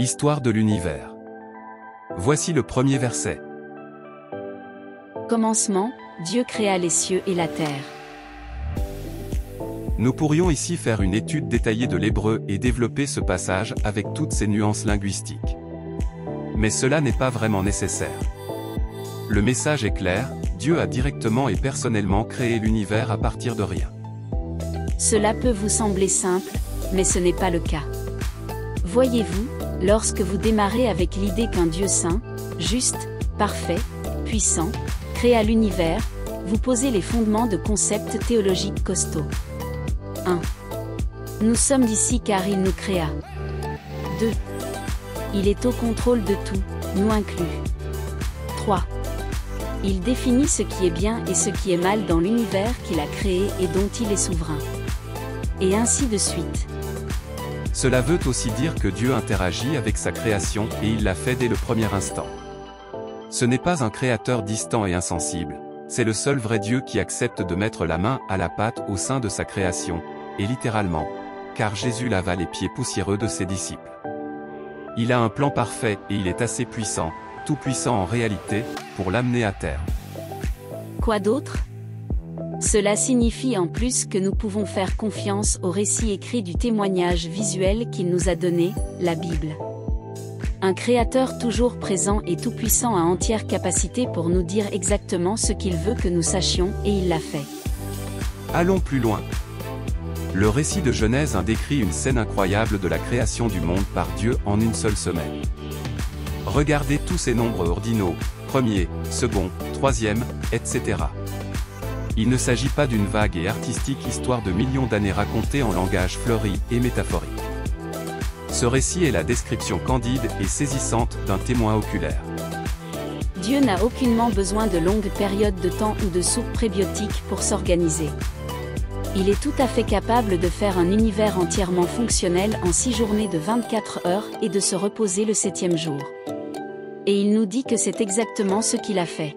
Histoire de l'univers. Voici le premier verset. Commencement, Dieu créa les cieux et la terre. Nous pourrions ici faire une étude détaillée de l'hébreu et développer ce passage avec toutes ses nuances linguistiques. Mais cela n'est pas vraiment nécessaire. Le message est clair, Dieu a directement et personnellement créé l'univers à partir de rien. Cela peut vous sembler simple, mais ce n'est pas le cas. Voyez-vous, lorsque vous démarrez avec l'idée qu'un Dieu saint, juste, parfait, puissant, créa l'univers, vous posez les fondements de concepts théologiques costauds. 1. Nous sommes ici car il nous créa. 2. Il est au contrôle de tout, nous inclus. 3. Il définit ce qui est bien et ce qui est mal dans l'univers qu'il a créé et dont il est souverain. Et ainsi de suite. Cela veut aussi dire que Dieu interagit avec sa création et il l'a fait dès le premier instant. Ce n'est pas un créateur distant et insensible, c'est le seul vrai Dieu qui accepte de mettre la main à la pâte au sein de sa création, et littéralement, car Jésus lava les pieds poussiéreux de ses disciples. Il a un plan parfait et il est assez puissant, tout puissant en réalité, pour l'amener à terme. Quoi d'autre ? Cela signifie en plus que nous pouvons faire confiance au récit écrit du témoignage visuel qu'il nous a donné, la Bible. Un créateur toujours présent et tout-puissant à entière capacité pour nous dire exactement ce qu'il veut que nous sachions, et il l'a fait. Allons plus loin. Le récit de Genèse décrit une scène incroyable de la création du monde par Dieu en une seule semaine. Regardez tous ces nombres ordinaux, premier, second, troisième, etc. Il ne s'agit pas d'une vague et artistique histoire de millions d'années racontée en langage fleuri et métaphorique. Ce récit est la description candide et saisissante d'un témoin oculaire. Dieu n'a aucunement besoin de longues périodes de temps ou de soupe prébiotique pour s'organiser. Il est tout à fait capable de faire un univers entièrement fonctionnel en 6 journées de 24 heures et de se reposer le 7e jour. Et il nous dit que c'est exactement ce qu'il a fait.